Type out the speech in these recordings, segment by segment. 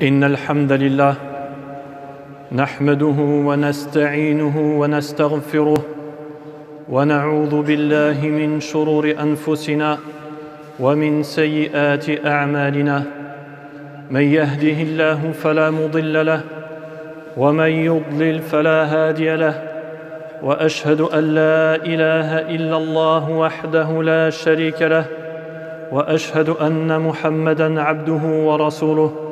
إن الحمد لله نحمده ونستعينه ونستغفره ونعوذ بالله من شرور أنفسنا ومن سيئات أعمالنا من يهده الله فلا مضل له ومن يضلل فلا هادي له وأشهد أن لا إله إلا الله وحده لا شريك له وأشهد أن محمدًا عبده ورسوله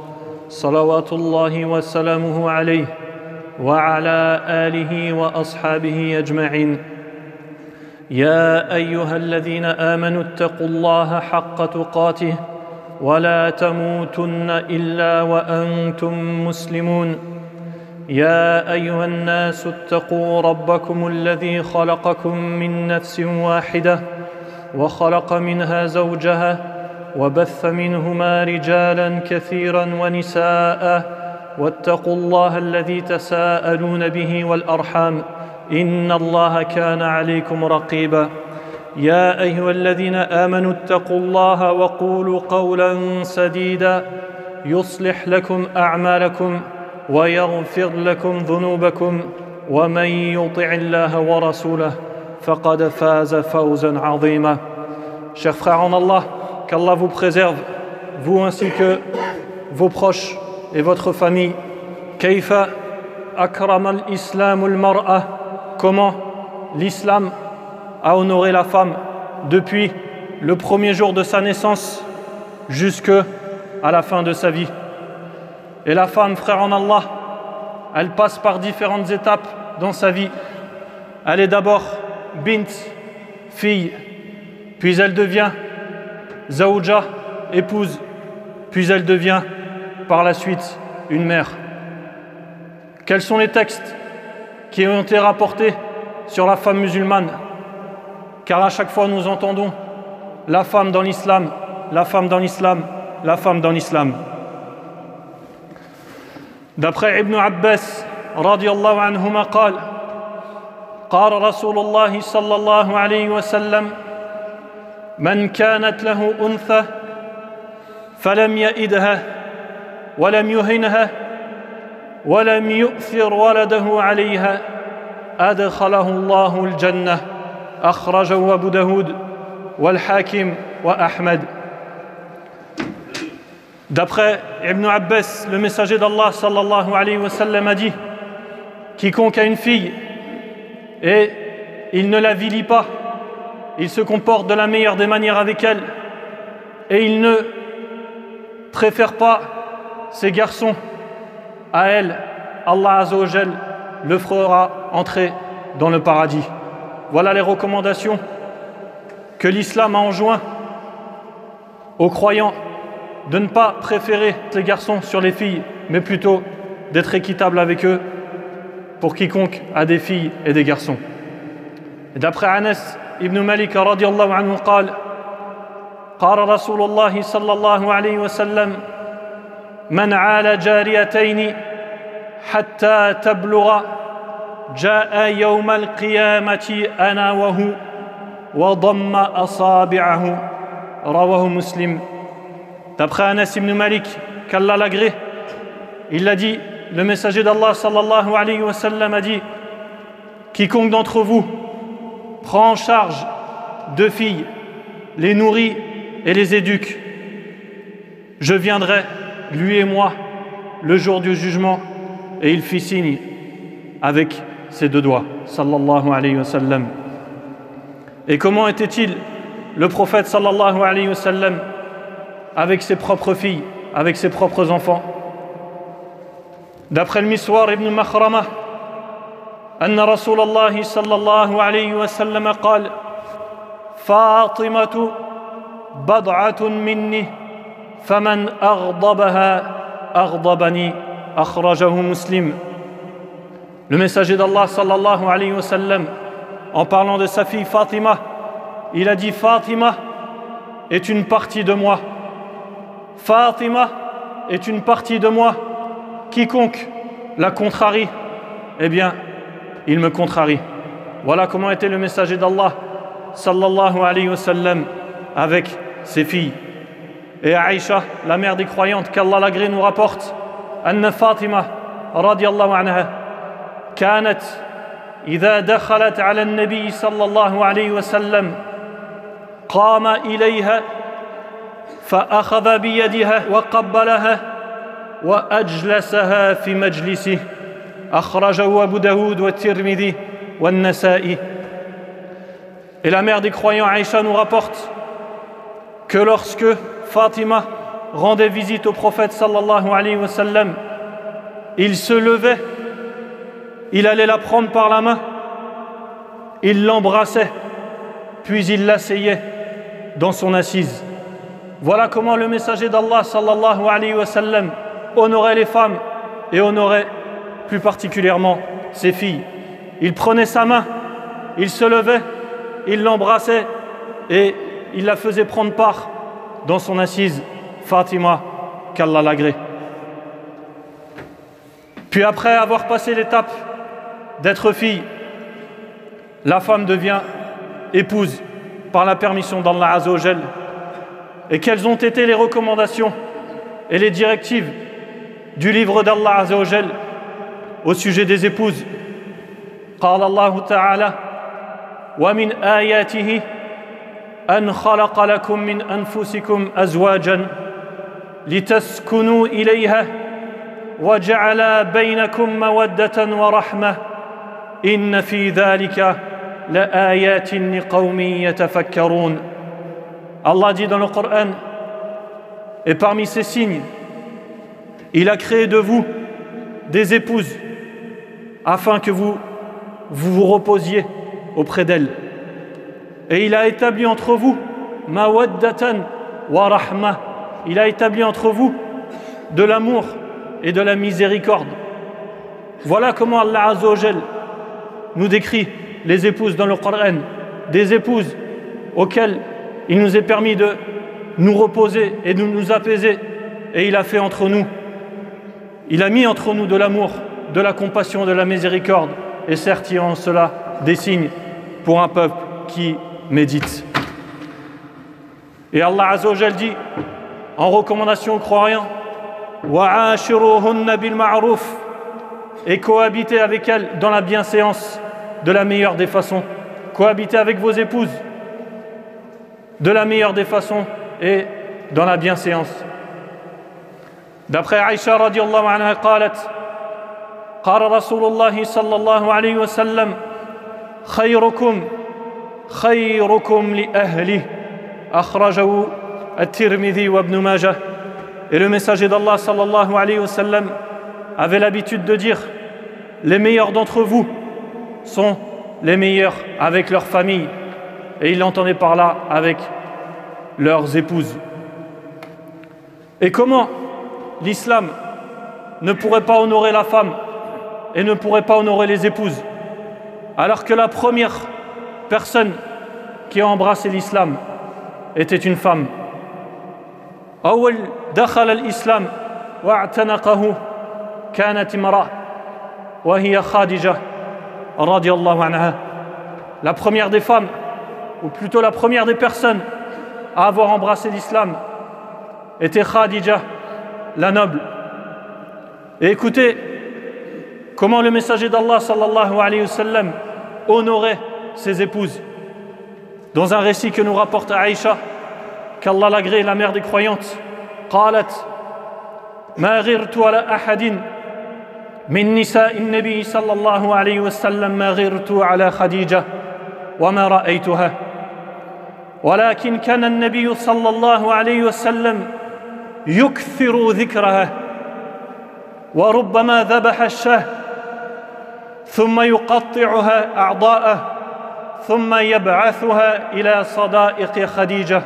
صلوات الله وسلامه عليه وعلى آله وأصحابه أجمعين يا أيها الذين آمنوا اتقوا الله حق تقاته ولا تموتن إلا وأنتم مسلمون يا أيها الناس اتقوا ربكم الذي خلقكم من نفس واحدة وخلق منها زوجها وبث منهما رجالا كثيرا ونساء واتقوا الله الذي تساءلون به والأرحام إن الله كان عليكم رقيبا يا أيها الذين آمنوا اتقوا الله وقولوا قولا سديدا يصلح لكم أعمالكم ويغفر لكم ذنوبكم ومن يطع الله ورسوله فقد فاز فوزا عظيما. Chers frères en Allah, qu'Allah vous préserve, vous ainsi que vos proches et votre famille. Kayfa akrama al-islam al-mar'a, comment l'islam a honoré la femme depuis le premier jour de sa naissance jusqu'à la fin de sa vie. Et la femme, frère en Allah, elle passe par différentes étapes dans sa vie. Elle est d'abord bint, fille, puis elle devient zawja, épouse, puis elle devient par la suite une mère. Quels sont les textes qui ont été rapportés sur la femme musulmane? Car à chaque fois nous entendons la femme dans l'islam, la femme dans l'islam, la femme dans l'islam. D'après Ibn Abbas radiyallahu anhuma قال قال رسول الله صلى الله عليه وسلم من كانت له أنثى فلم يئدها ولم يهنها ولم يؤثر ولده عليها أدخله الله الجنة أخرجه أبو داود والحاكم وأحمد. D'après Ibn Abbas, le messager d'Allah sallallahu alayhi wa sallam a dit: quiconque a une fille et il ne la vilie pas, il se comporte de la meilleure des manières avec elle et il ne préfère pas ses garçons à elle, Allah Azza wa Jal le fera entrer dans le paradis. Voilà les recommandations que l'islam a enjoint aux croyants, de ne pas préférer les garçons sur les filles, mais plutôt d'être équitable avec eux pour quiconque a des filles et des garçons. Et d'après Anas ibn Malik radiyallahu anhu قال قال رسول الله صلى الله عليه وسلم من عال جاريتين حتى تبلغ جاء يوم القيامة أنا وهو وضم أصابعه رواه مسلم. D'après Anas ibn Malik, qu'Allah l'agrée, il a dit, le messager d'Allah sallallahu alayhi wa sallam a dit: quiconque d'entre vous prend en charge deux filles, les nourrit et les éduque, je viendrai, lui et moi, le jour du jugement, et il fit signe avec ses deux doigts, sallallahu alayhi wa sallam. Et comment était-il, le prophète sallallahu alayhi wa sallam, avec ses propres filles, avec ses propres enfants? D'après le Miswar ibn Makhrama, أن رسول الله صلى الله عليه وسلم قال فاطمة بضعة مني فمن أغضبها أغضبني أخرجه مسلم. Le messager d'Allah sallallahu alayhi wa sallam, en parlant de sa fille Fatima, il a dit: Fatima est une partie de moi. Fatima est une partie de moi. Quiconque la contrarie, eh bien, il me contrarie. Voilà comment était le messager d'Allah sallallahu alayhi wa sallam avec ses filles. Et Aïcha, la mère des croyantes, qu'Allah l'agrée, nous rapporte أن فاطمة رضي الله عنها كانت إذا دخلت على النبي صلى الله عليه وسلم قام إليها فأخذ بيدها وقبلها وأجلسها في مجلسه أخرجه أبو داود والترمذي والنسائي. Et la mère des croyants Aïcha nous rapporte que lorsque Fatima rendait visite au prophète sallallahu alayhi wa sallam, il se levait, il allait la prendre par la main, il l'embrassait, puis il l'asseyait dans son assise. Voilà comment le messager d'Allah sallallahu alayhi wa sallam honorait les femmes et honorait plus particulièrement ses filles. Il prenait sa main, il se levait, il l'embrassait et il la faisait prendre part dans son assise, Fatima, qu'Allah l'agrée. Puis après avoir passé l'étape d'être fille, la femme devient épouse par la permission d'Allah Azza wa Jal. Et quelles ont été les recommandations et les directives du livre d'Allah Azza wa Jal au sujet des épouses? قال الله تعالى ومن آياته أن خلق لكم من أنفسكم أزواجا لتسكنوا إليها وجعل بينكم مودة ورحمة إن في ذلك لآيات لقوم يتفكرون. Allah dit dans le Coran, et parmi ces signes, il a créé de vous des épouses afin que vous vous reposiez auprès d'elles. Et il a établi entre vous mawaddatan wa rahma. Il a établi entre vous de l'amour et de la miséricorde. Voilà comment Allah Azza wa Jal nous décrit les épouses dans le Coran, des épouses auxquelles il nous est permis de nous reposer et de nous apaiser. Et il a fait entre nous, il a mis entre nous de l'amour, de la compassion, de la miséricorde. Et certes, il y a en cela des signes pour un peuple qui médite. Et Allah Azza wa Jal dit en recommandation aux croyants, وَعَاشِرُوهُنَّ بِالْمَعْرُوفِ, et cohabitez avec elles dans la bienséance de la meilleure des façons. Cohabitez avec vos épouses de la meilleure des façons et dans la bienséance. D'après Aïcha radiallahu anha qalat, قال رسول الله صلى الله عليه وسلم خيركم خيركم لأهله أخرجه الترمذي وابن ماجه. Et le messager d'Allah sallallahu alayhi wa sallam avait l'habitude de dire, les meilleurs d'entre vous sont les meilleurs avec leur famille. Et il l'entendait par là avec leurs épouses. Et comment l'islam ne pourrait pas honorer la femme et ne pourrait pas honorer les épouses, alors que la première personne qui a embrassé l'islam était une femme. أول دخل الإسلام واعتنقه كانت امرأة وهي خادجة رضي الله عنها. La première des femmes, ou plutôt la première des personnes à avoir embrassé l'islam était Khadija, la noble. Et écoutez comment le messager d'Allah sallallahu alayhi wa sallam honorait ses épouses. Dans un récit que nous rapporte Aïcha, qu'Allah l'agrée, la mère des croyantes, قالت ما غرت على أحد من نساء النبي صلى الله عليه وسلم ما غرت على خديجة وما رأيتها ولكن كان النبي صلى الله عليه وسلم يكثر ذكرها وربما ذبح الشاه ثم يقطعها أعضاءه ثم يبعثها إلى صدائق خديجة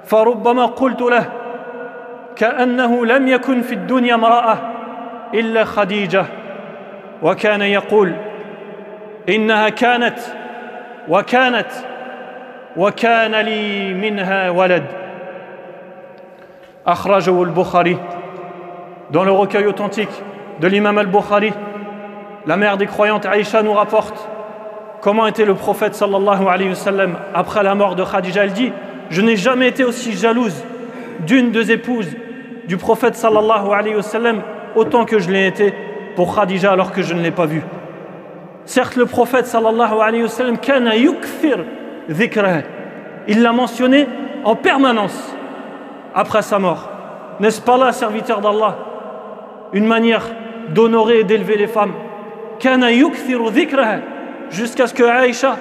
فربما قلت له كأنه لم يكن في الدنيا امرأة إلا خديجة وكان يقول إنها كانت وكان لي منها ولد. أخرجه البخاري. Dans le recueil authentique de l'imam al-Bukhari, la mère des croyantes Aïcha nous rapporte comment était le prophète sallallahu alayhi wa sallam après la mort de Khadija. Elle dit, je n'ai jamais été aussi jalouse d'une de ses épouses du prophète sallallahu alayhi wa sallam autant que je l'ai été pour Khadija alors que je ne l'ai pas vue. Certes, le prophète sallallahu alayhi wa sallam kana yukthir dhikraha. Il l'a mentionné en permanence après sa mort. N'est-ce pas là, serviteur d'Allah, une manière d'honorer et d'élever les femmes? Kana yukthiru dhikraha, jusqu'à ce que Aïcha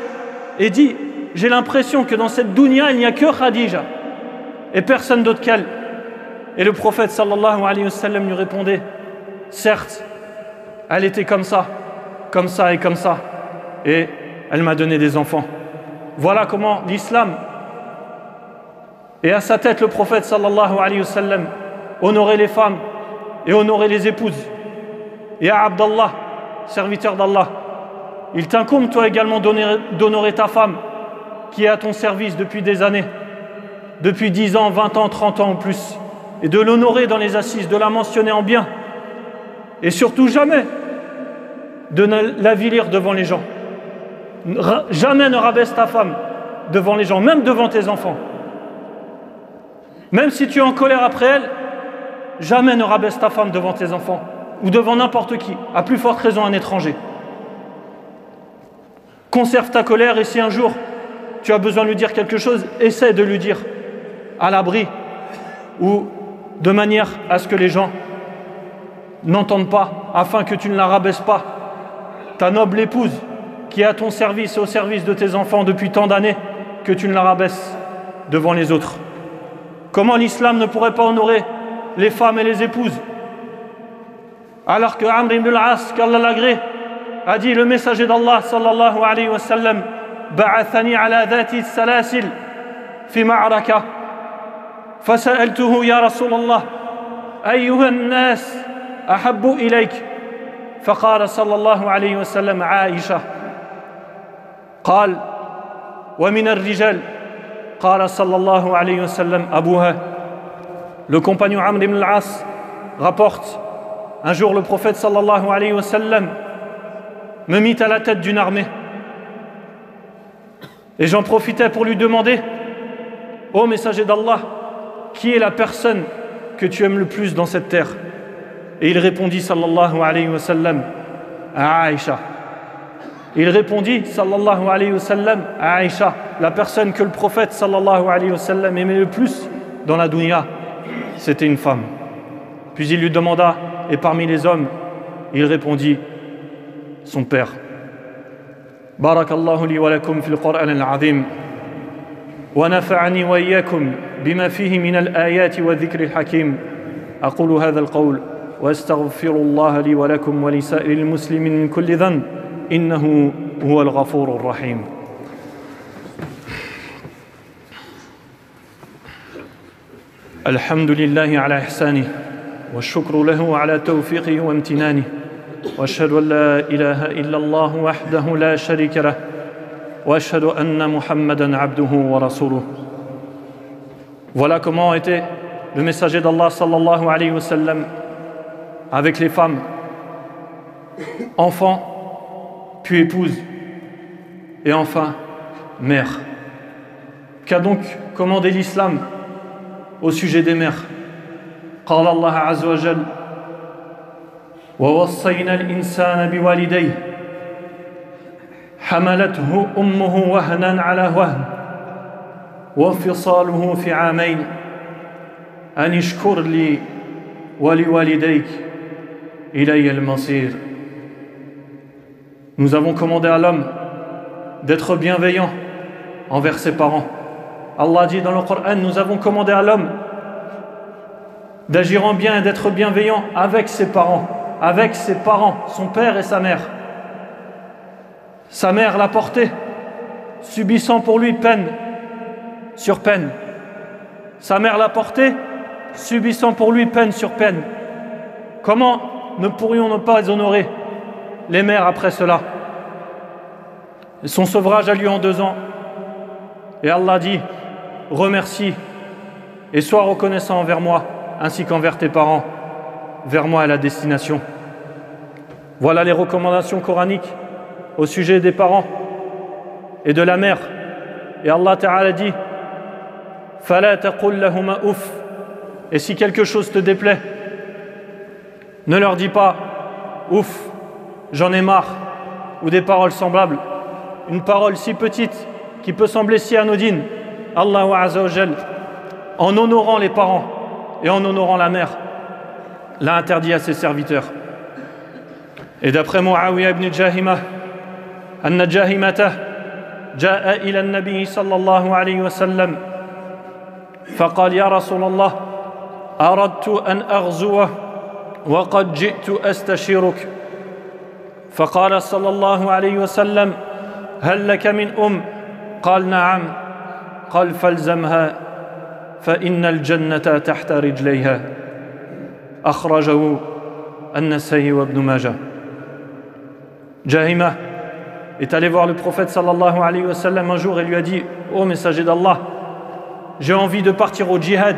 ait dit: j'ai l'impression que dans cette dunya il n'y a que Khadija et personne d'autre qu'elle. Et le prophète sallallahu alayhi wa sallam lui répondait: certes, elle était comme ça et comme ça, et elle m'a donné des enfants. Voilà comment l'islam, et à sa tête le prophète sallallahu alayhi wa sallam, honorait les femmes et honorait les épouses. Et à Abdallah, serviteur d'Allah, il t'incombe toi également d'honorer ta femme qui est à ton service depuis des années, depuis 10 ans, 20 ans, 30 ans ou plus, et de l'honorer dans les assises, de la mentionner en bien, et surtout jamais de l'avilir devant les gens. Jamais ne rabaisse ta femme devant les gens, même devant tes enfants. Même si tu es en colère après elle, jamais ne rabaisse ta femme devant tes enfants ou devant n'importe qui, à plus forte raison un étranger. Conserve ta colère, et si un jour tu as besoin de lui dire quelque chose, essaie de lui dire à l'abri ou de manière à ce que les gens n'entendent pas, afin que tu ne la rabaisses pas. Ta noble épouse qui est à ton service et au service de tes enfants depuis tant d'années, que tu ne la rabaisses devant les autres. Comment l'islam ne pourrait pas honorer les femmes et les épouses, alors que Amr ibn al-As, qu'Allah l'agrée, a dit: le messager d'Allah sallallahu alayhi wa sallam ba'athani ala dhati salasil fi ma'raka fasa'altuhu ya Rasulallah ayyuha an-nas ahabbu ilayk faqala sallallahu alayhi wa sallam Aisha قال ومن الرجال قال صلى الله عليه وسلم أبوها. Le compagnon Amr ibn al-As rapporte: un jour le prophète sallallahu alayhi wa sallam me mit à la tête d'une armée et j'en profitais pour lui demander: ô messager d'Allah, qui est la personne que tu aimes le plus dans cette terre? Et il répondit sallallahu alayhi wa sallam à Aïcha. Il répondit sallallahu alayhi wa sallam à Aïcha, la personne que le prophète sallallahu alayhi wa sallam aimait le plus dans la dunya, c'était une femme. Puis il lui demanda: et parmi les hommes? Il répondit: son père. Barakallahu li wa lakum fil Qur'an al-azim wa nafa'ani wa iyyakum bima fihi min al-ayati wa dhikri al-hakim. Aqulu hadha al-qawl wa astaghfirullaha li wa lakum wa li sa'iril muslimin min kulli dhanb إنه هو الغفور الرحيم. الحمد لله على إحسانه والشكر له على توفيقه وامتنانه وأشهد أن لا إله إلا الله وحده لا شريك له وأشهد أن محمدا عبده ورسوله. Voilà comment était le messager d'Allah sallallahu alayhi wa sallam avec les femmes, enfants, puis épouse, et enfin mère. Qu'a donc commandé l'islam au sujet des mères? قال الله عز وجل ووصينا الإنسان بوالديه حملته أمه وهنا على وهن وفصاله في عامين أن اشكر لي ولوالديك إلي المصير. Nous avons commandé à l'homme d'être bienveillant envers ses parents. Allah dit dans le Coran: nous avons commandé à l'homme d'agir en bien et d'être bienveillant avec ses parents, son père et sa mère. Sa mère l'a porté, subissant pour lui peine sur peine. Sa mère l'a porté, subissant pour lui peine sur peine. Comment ne pourrions-nous pas honorer les mères après cela? Son sevrage a lieu en 2 ans. Et Allah dit: remercie et sois reconnaissant envers moi, ainsi qu'envers tes parents. Vers moi est la destination. Voilà les recommandations coraniques au sujet des parents et de la mère. Et Allah Ta'ala dit: فَلَا تَقُلْ لَهُمَا أُفٍّ Et si quelque chose te déplaît, ne leur dis pas « Ouf, j'en ai marre » ou des paroles semblables. Une parole si petite qui peut sembler si anodine, Allah Azza wa Jal, en honorant les parents et en honorant la mère, l'a interdit à ses serviteurs. Et d'après Muawiyah ibn Jahimah, أن جاهمته جاء إلى النبي صلى الله عليه وسلم فقال يا رسول الله أردت أن أغزو وقد جئت أستشيرك فقال صلى الله عليه وسلم هل لك من قال نعم قال فالزمها فإن الجنة تحت رجليها أخرجه النسائي وابن ماجه. Jahimah est allé voir le prophète sallallahu alayhi wa sallam un jour et lui a dit « Ô messager d'Allah, j'ai envie de partir au djihad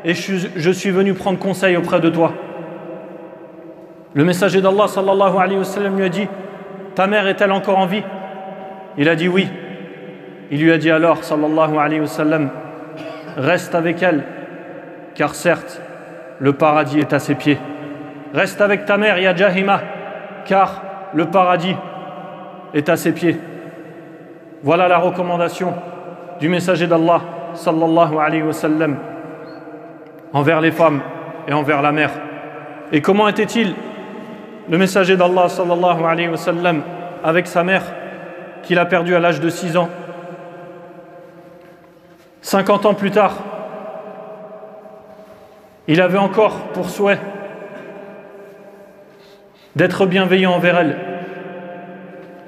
et je suis venu prendre conseil auprès de toi. » Le messager d'Allah sallallahu alayhi wa sallam lui a dit « Ta mère est-elle encore en vie ?» Il a dit « Oui ». Il lui a dit alors sallallahu alayhi wa sallam « Reste avec elle, car certes, le paradis est à ses pieds. Reste avec ta mère, ya Jahimah, car le paradis est à ses pieds. » Voilà la recommandation du messager d'Allah sallallahu alayhi wa sallam envers les femmes et envers la mère. Et comment était-il le messager d'Allah sallallahu alayhi wa sallam avec sa mère qu'il a perdue à l'âge de 6 ans? 50 ans plus tard, il avait encore pour souhait d'être bienveillant envers elle.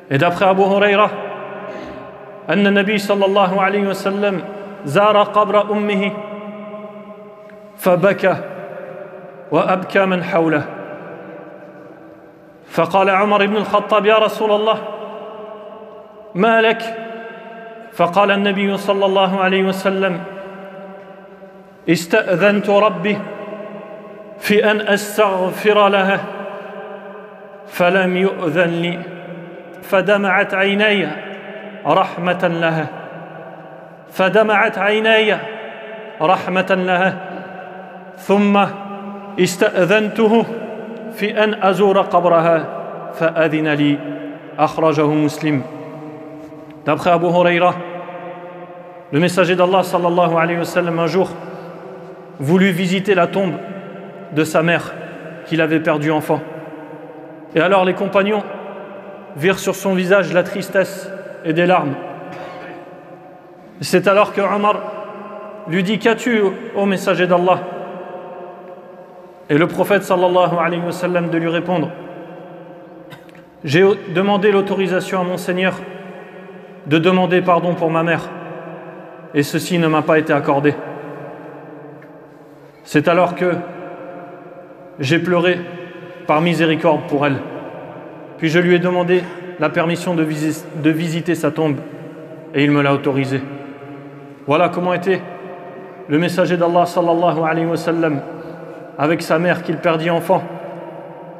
Et d'après Abu Huraira, أن النبي صلى الله عليه وسلم زار قبر أمه فبكى وأبكى من حوله فقال عمر بن الخطاب يا رسول الله ما لك؟ فقال النبي صلى الله عليه وسلم استأذنت ربي في أن أستغفر لها فلم يؤذن لي فدمعت عيناي رحمة لها فدمعت عيناي رحمة لها ثم استأذنته في أن أزور قبرها فأذن لي أخرجه مسلم. D'après Abu Huraira, le messager d'Allah sallallahu alayhi wa sallam un jour voulut visiter la tombe de sa mère qu'il avait perdue enfant. Et alors les compagnons virent sur son visage la tristesse et des larmes. C'est alors que Omar lui dit « Qu'as-tu, ô messager d'Allah ?» Et le prophète sallallahu alayhi wa sallam de lui répondre « J'ai demandé l'autorisation à mon Seigneur de demander pardon pour ma mère, et ceci ne m'a pas été accordé. C'est alors que j'ai pleuré par miséricorde pour elle. Puis je lui ai demandé la permission de visiter sa tombe, et il me l'a autorisé. » Voilà comment était le messager d'Allah sallallahu alayhi wa sallam avec sa mère qu'il perdit enfant.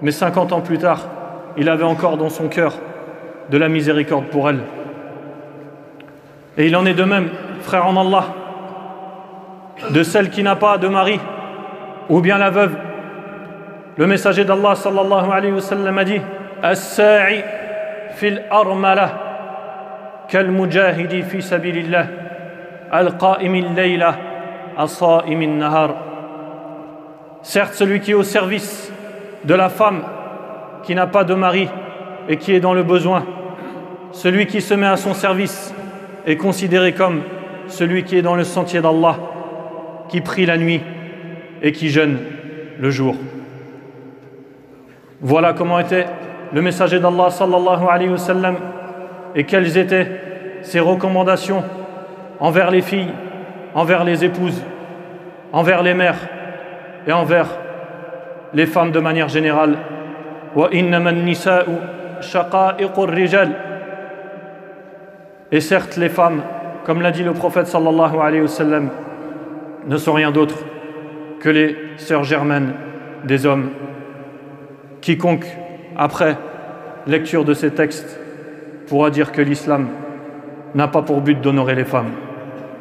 Mais 50 ans plus tard, il avait encore dans son cœur de la miséricorde pour elle. Et il en est de même, frère en Allah, de celle qui n'a pas de mari, ou bien la veuve. Le messager d'Allah sallallahu alayhi wa sallam a dit « As-sa'i fil armala kal mujahidi fi sabilillah al-qa'imi al-layla as-sa'imi an-nahar » Certes, celui qui est au service de la femme qui n'a pas de mari et qui est dans le besoin, celui qui se met à son service est considéré comme celui qui est dans le sentier d'Allah, qui prie la nuit et qui jeûne le jour. Voilà comment était le messager d'Allah sallallahu alayhi wa sallam et quelles étaient ses recommandations envers les filles, envers les épouses, envers les mères et envers les femmes de manière générale. Wa innama an-nisa'u shaqa'iqur rijal. Et certes, les femmes, comme l'a dit le prophète sallallahu alayhi wa sallam, ne sont rien d'autre que les sœurs germaines des hommes. Quiconque, après lecture de ces textes, pourra dire que l'islam n'a pas pour but d'honorer les femmes.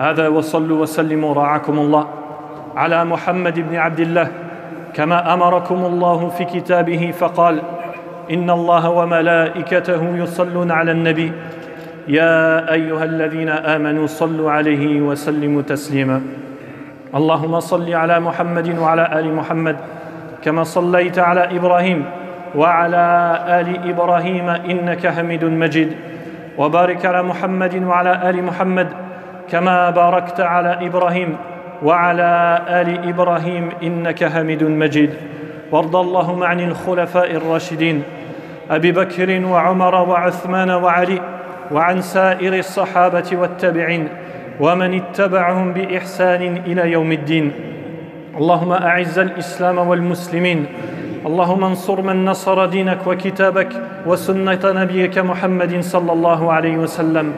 هذا وصلوا وسلموا رعاكم الله على محمد بن عبد الله كما أمركم الله في كتابه فقال: إن الله وملائكته يصلون على النبي يا أيها الذين آمنوا صلوا عليه وسلموا تسليما. اللهم صل على محمد وعلى آل محمد كما صليت على إبراهيم وعلى آل إبراهيم إنك حميد مجيد، وبارك على محمد وعلى آل محمد كما باركت على إبراهيم وعلى آل إبراهيم إنك حميد مجيد. وارض اللهم عن الخلفاء الراشدين أبي بكر وعمر وعثمان وعلي وعن سائر الصحابة والتابعين ومن اتبعهم بإحسان إلى يوم الدين. اللهم أعز الإسلام والمسلمين، اللهم انصر من نصر دينك وكتابك وسنة نبيك محمد صلى الله عليه وسلم.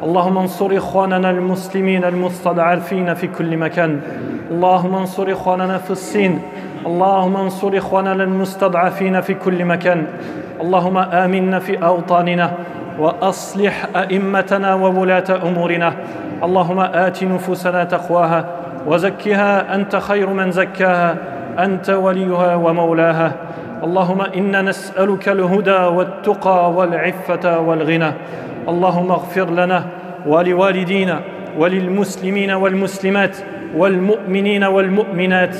اللهم انصر إخواننا المسلمين المستضعفين في كل مكان. اللهم انصر إخواننا في الصين، اللهم انصر إخواننا المستضعفين في كل مكان. اللهم آمنا في أوطاننا وأصلح أئمتنا وولاة أمورنا. اللهم آت نفوسنا تقواها وزكها أنت خير من زكاها، أنت وليها ومولاها. اللهم إنا نسألك الهدى والتقى والعفة والغنى. اللهم اغفر لنا ولوالدينا وللمسلمين والمسلمات والمؤمنين والمؤمنات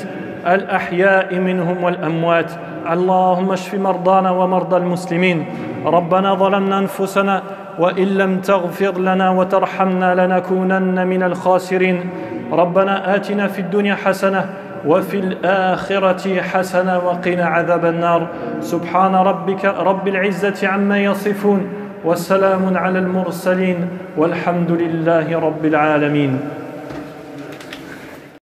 الأحياء منهم والأموات. اللهم اشف مرضانا ومرضى المسلمين. ربنا ظلمنا أنفسنا وإن لم تغفر لنا وترحمنا لنكونن من الخاسرين. ربنا آتنا في الدنيا حسنة وفي الآخرة حسنة وقنا عذاب النار. سبحان ربك رب العزة عما يصفون، وسلام على المرسلين، والحمد لله رب العالمين.